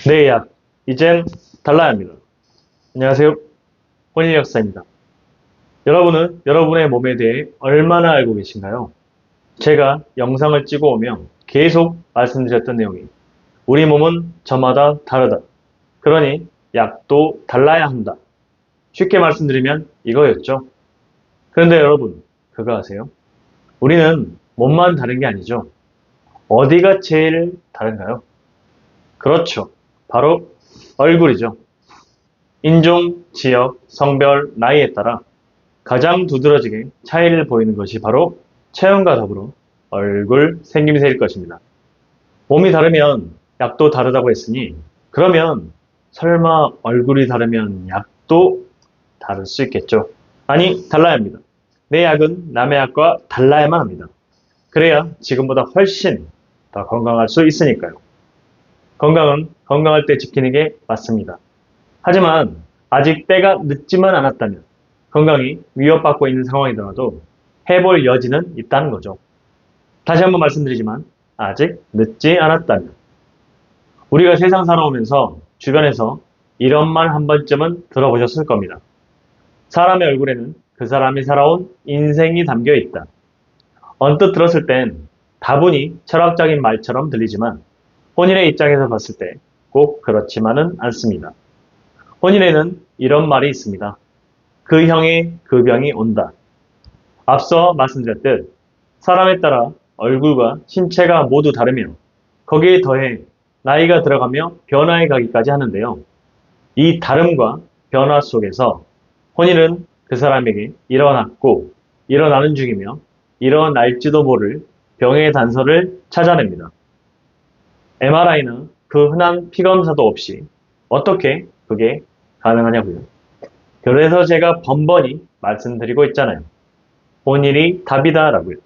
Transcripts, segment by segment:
내 약, 이젠 달라야 합니다. 안녕하세요. 혼일 역사입니다. 여러분은 여러분의 몸에 대해 얼마나 알고 계신가요? 제가 영상을 찍어 오며 계속 말씀드렸던 내용이 우리 몸은 저마다 다르다. 그러니 약도 달라야 한다. 쉽게 말씀드리면 이거였죠. 그런데 여러분, 그거 아세요? 우리는 몸만 다른 게 아니죠. 어디가 제일 다른가요? 그렇죠. 바로 얼굴이죠. 인종, 지역, 성별, 나이에 따라 가장 두드러지게 차이를 보이는 것이 바로 체형과 더불어 얼굴 생김새일 것입니다. 몸이 다르면 약도 다르다고 했으니 그러면 설마 얼굴이 다르면 약도 다를 수 있겠죠? 아니, 달라야 합니다. 내 약은 남의 약과 달라야만 합니다. 그래야 지금보다 훨씬 더 건강할 수 있으니까요. 건강은 건강할 때 지키는 게 맞습니다. 하지만 아직 때가 늦지만 않았다면 건강이 위협받고 있는 상황이더라도 해볼 여지는 있다는 거죠. 다시 한번 말씀드리지만 아직 늦지 않았다면 우리가 세상 살아오면서 주변에서 이런 말 한 번쯤은 들어보셨을 겁니다. 사람의 얼굴에는 그 사람이 살아온 인생이 담겨 있다. 언뜻 들었을 땐 다분히 철학적인 말처럼 들리지만 혼인의 입장에서 봤을 때 꼭 그렇지만은 않습니다. 혼인에는 이런 말이 있습니다. 그 형의 그 병이 온다. 앞서 말씀드렸듯 사람에 따라 얼굴과 신체가 모두 다르며 거기에 더해 나이가 들어가며 변화해 가기까지 하는데요. 이 다름과 변화 속에서 혼인은 그 사람에게 일어났고 일어나는 중이며 일어날지도 모를 병의 단서를 찾아냅니다. MRI나 그 흔한 피검사도 없이 어떻게 그게 가능하냐고요. 그래서 제가 번번이 말씀드리고 있잖아요. 혼일이 답이다라고요.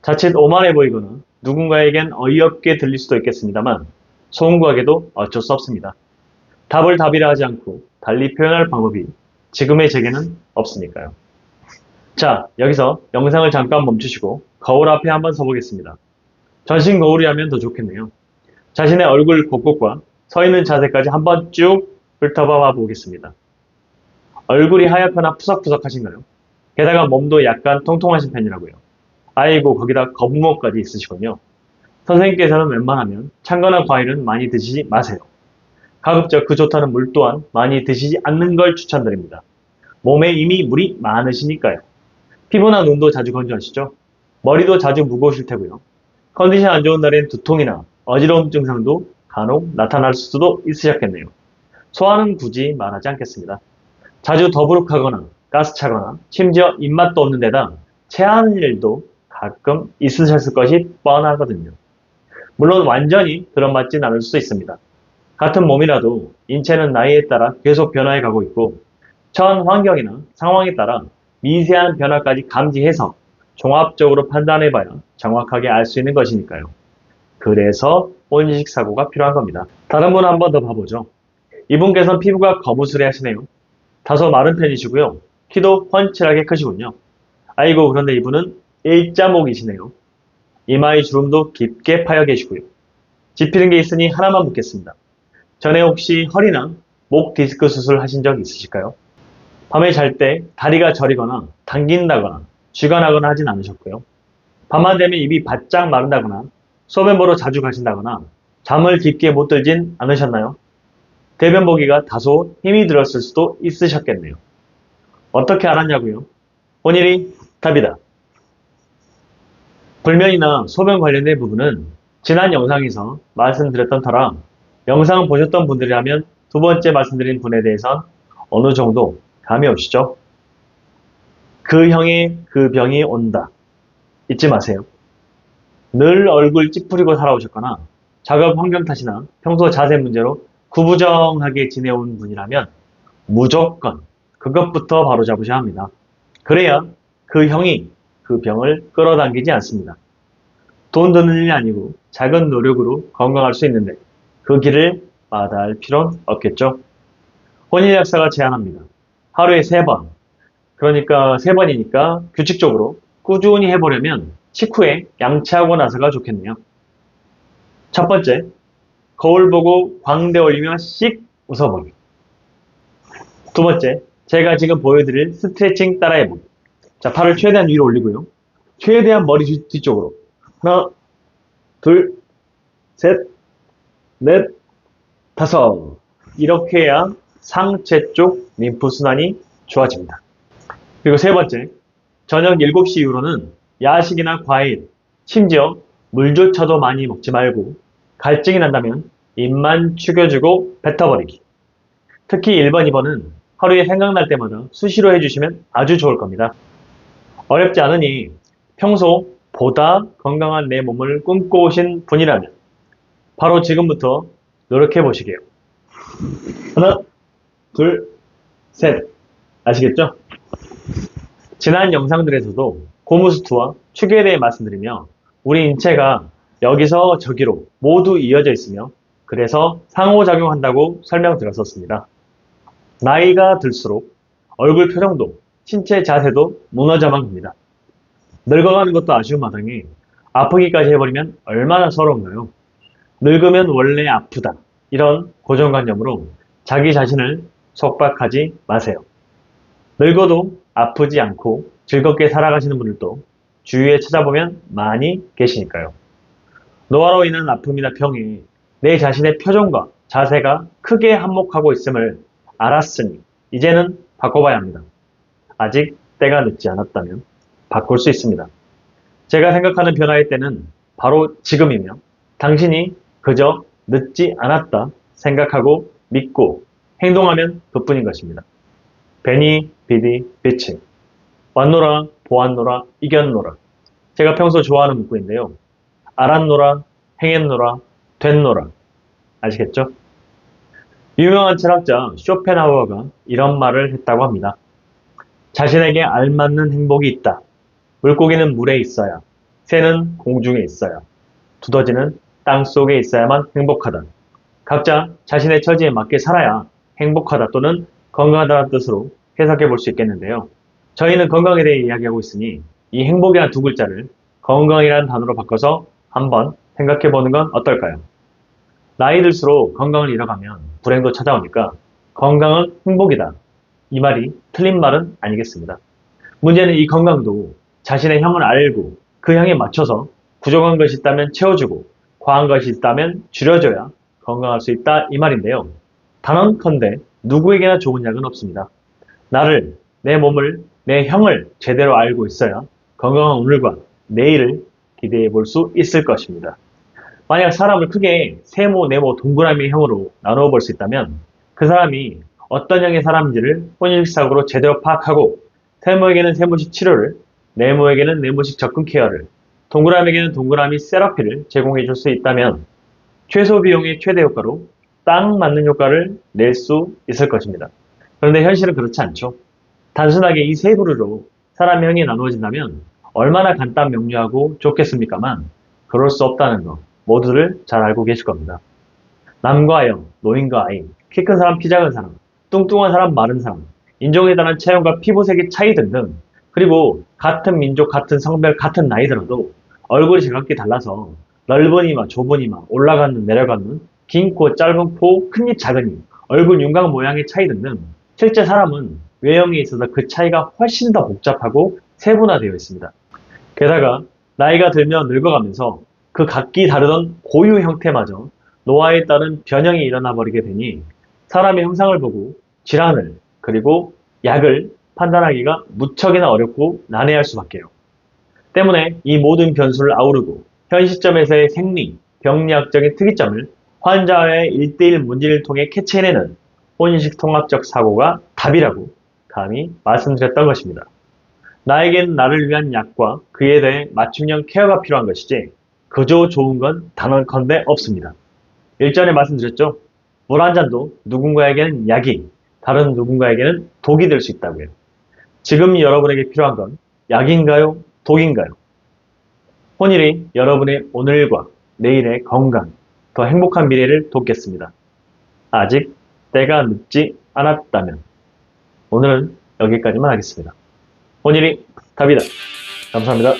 자칫 오만해 보이거나 누군가에겐 어이없게 들릴 수도 있겠습니다만 송구하게도 어쩔 수 없습니다. 답을 답이라 하지 않고 달리 표현할 방법이 지금의 제게는 없으니까요. 자, 여기서 영상을 잠깐 멈추시고 거울 앞에 한번 서보겠습니다. 전신 거울이라면 더 좋겠네요. 자신의 얼굴 곳곳과 서 있는 자세까지 한번 쭉 훑어봐 보겠습니다. 얼굴이 하얗거나 푸석푸석하신가요? 게다가 몸도 약간 통통하신 편이라고요. 아이고, 거기다 거북목까지 있으시군요. 선생님께서는 웬만하면 찬 거나 과일은 많이 드시지 마세요. 가급적 그 좋다는 물 또한 많이 드시지 않는 걸 추천드립니다. 몸에 이미 물이 많으시니까요. 피부나 눈도 자주 건조하시죠? 머리도 자주 무거우실 테고요. 컨디션 안 좋은 날엔 두통이나 어지러움 증상도 간혹 나타날 수도 있으셨겠네요. 소화는 굳이 말하지 않겠습니다. 자주 더부룩하거나 가스차거나 심지어 입맛도 없는 데다 체하는 일도 가끔 있으셨을 것이 뻔하거든요. 물론 완전히 그런 맞진 않을 수 있습니다. 같은 몸이라도 인체는 나이에 따라 계속 변화해 가고 있고 처한 환경이나 상황에 따라 미세한 변화까지 감지해서 종합적으로 판단해봐야 정확하게 알 수 있는 것이니까요. 그래서 혼인식 사고가 필요한 겁니다. 다른 분 한 번 더 봐보죠. 이분께서는 피부가 거무스레 하시네요. 다소 마른 편이시고요. 키도 훤칠하게 크시군요. 아이고, 그런데 이분은 일자목이시네요. 이마의 주름도 깊게 파여 계시고요. 짚히는 게 있으니 하나만 묻겠습니다. 전에 혹시 허리나 목 디스크 수술 하신 적 있으실까요? 밤에 잘 때 다리가 저리거나 당긴다거나 쥐가 나거나 하진 않으셨고요. 밤만 되면 입이 바짝 마른다거나 소변 보러 자주 가신다거나 잠을 깊게 못 들진 않으셨나요? 대변 보기가 다소 힘이 들었을 수도 있으셨겠네요. 어떻게 알았냐고요? 혼일이 답이다. 불면이나 소변 관련된 부분은 지난 영상에서 말씀드렸던 터라 영상 보셨던 분들이라면 두 번째 말씀드린 분에 대해선 어느 정도 감이 오시죠? 그 형의 그 병이 온다. 잊지 마세요. 늘 얼굴 찌푸리고 살아오셨거나 작업 환경 탓이나 평소 자세 문제로 구부정하게 지내온 분이라면 무조건 그것부터 바로 잡으셔야 합니다. 그래야 그 형이 그 병을 끌어당기지 않습니다. 돈 드는 일이 아니고 작은 노력으로 건강할 수 있는데 그 길을 마다할 필요는 없겠죠. 혼인약사가 제안합니다. 하루에 3번, 그러니까 3번이니까 규칙적으로 꾸준히 해보려면 식후에 양치하고 나서가 좋겠네요. 첫 번째, 거울 보고 광대 올리며 씩 웃어보기. 두 번째, 제가 지금 보여드릴 스트레칭 따라해보기. 자, 팔을 최대한 위로 올리고요. 최대한 머리 뒤쪽으로. 하나, 둘, 셋, 넷, 다섯. 이렇게 해야 상체 쪽 림프순환이 좋아집니다. 그리고 세 번째, 저녁 7시 이후로는 야식이나 과일, 심지어 물조차도 많이 먹지 말고 갈증이 난다면 입만 축여주고 뱉어버리기. 특히 1번, 2번은 하루에 생각날 때마다 수시로 해주시면 아주 좋을 겁니다. 어렵지 않으니 평소 보다 건강한 내 몸을 꿈꿔오신 분이라면 바로 지금부터 노력해 보시게요. 하나, 둘, 셋. 아시겠죠? 지난 영상들에서도 고무수트와 축에 대해 말씀드리며 우리 인체가 여기서 저기로 모두 이어져 있으며 그래서 상호작용한다고 설명드렸었습니다. 나이가 들수록 얼굴 표정도 신체 자세도 무너져만 갑니다. 늙어가는 것도 아쉬운 마당에 아프기까지 해버리면 얼마나 서러운가요? 늙으면 원래 아프다. 이런 고정관념으로 자기 자신을 속박하지 마세요. 늙어도 아프지 않고 즐겁게 살아가시는 분들도 주위에 찾아보면 많이 계시니까요. 노화로 인한 아픔이나 병에 내 자신의 표정과 자세가 크게 한몫하고 있음을 알았으니 이제는 바꿔봐야 합니다. 아직 때가 늦지 않았다면 바꿀 수 있습니다. 제가 생각하는 변화의 때는 바로 지금이며 당신이 그저 늦지 않았다 생각하고 믿고 행동하면 그뿐인 것입니다. 베니, 비디, 비치. 왔노라, 보았노라, 이겼노라. 제가 평소 좋아하는 문구인데요. 알았노라, 행했노라, 됐노라. 아시겠죠? 유명한 철학자 쇼펜하우어가 이런 말을 했다고 합니다. 자신에게 알맞는 행복이 있다. 물고기는 물에 있어야, 새는 공중에 있어야, 두더지는 땅 속에 있어야만 행복하다. 각자 자신의 처지에 맞게 살아야 행복하다 또는 건강하다는 뜻으로 해석해 볼 수 있겠는데요. 저희는 건강에 대해 이야기하고 있으니 이 행복이라는 두 글자를 건강이라는 단어로 바꿔서 한번 생각해 보는 건 어떨까요? 나이 들수록 건강을 잃어가면 불행도 찾아오니까 건강은 행복이다. 이 말이 틀린 말은 아니겠습니다. 문제는 이 건강도 자신의 형을 알고 그 형에 맞춰서 부족한 것이 있다면 채워주고 과한 것이 있다면 줄여줘야 건강할 수 있다 이 말인데요. 단언컨대 누구에게나 좋은 약은 없습니다. 나를, 내 몸을, 내 형을 제대로 알고 있어야 건강한 오늘과 내일을 기대해 볼 수 있을 것입니다. 만약 사람을 크게 세모, 네모, 동그라미 형으로 나누어 볼 수 있다면 그 사람이 어떤 형의 사람인지를 혼인식사고로 제대로 파악하고 세모에게는 세모식 치료를, 네모에게는 네모식 접근 케어를, 동그라미에게는 동그라미 세라피를 제공해 줄 수 있다면 최소 비용의 최대 효과로 딱 맞는 효과를 낼 수 있을 것입니다. 그런데 현실은 그렇지 않죠. 단순하게 이 세 부류로 사람의 형이 나누어진다면 얼마나 간단 명료하고 좋겠습니까만 그럴 수 없다는 거 모두들 잘 알고 계실 겁니다. 남과 영, 노인과 아이, 키 큰 사람, 키 작은 사람, 뚱뚱한 사람, 마른 사람, 인종에 따른 체형과 피부색의 차이 등등 그리고 같은 민족, 같은 성별, 같은 나이더라도 얼굴이 제각기 달라서 넓은 이마, 좁은 이마, 올라가는, 내려가는, 긴 코, 짧은 코, 큰 입, 작은 입, 얼굴 윤곽 모양의 차이 등등 실제 사람은 외형에 있어서 그 차이가 훨씬 더 복잡하고 세분화되어 있습니다. 게다가 나이가 들면 늙어가면서 그 각기 다르던 고유 형태마저 노화에 따른 변형이 일어나 버리게 되니 사람의 형상을 보고 질환을 그리고 약을 판단하기가 무척이나 어렵고 난해할 수밖에요. 때문에 이 모든 변수를 아우르고 현 시점에서의 생리, 병리학적인 특이점을 환자와의 1대1 문제를 통해 캐치해내는 혼인식 통합적 사고가 답이라고 감히 말씀드렸던 것입니다. 나에겐 나를 위한 약과 그에 대해 맞춤형 케어가 필요한 것이지 그저 좋은 건 단언컨대 없습니다. 일전에 말씀드렸죠. 물 한 잔도 누군가에게는 약이, 다른 누군가에게는 독이 될 수 있다고요. 지금 여러분에게 필요한 건 약인가요? 독인가요? 혼일이 여러분의 오늘과 내일의 건강, 더 행복한 미래를 돕겠습니다. 아직 때가 늦지 않았다면 오늘은 여기까지만 하겠습니다. 혼일이 답이다. 감사합니다.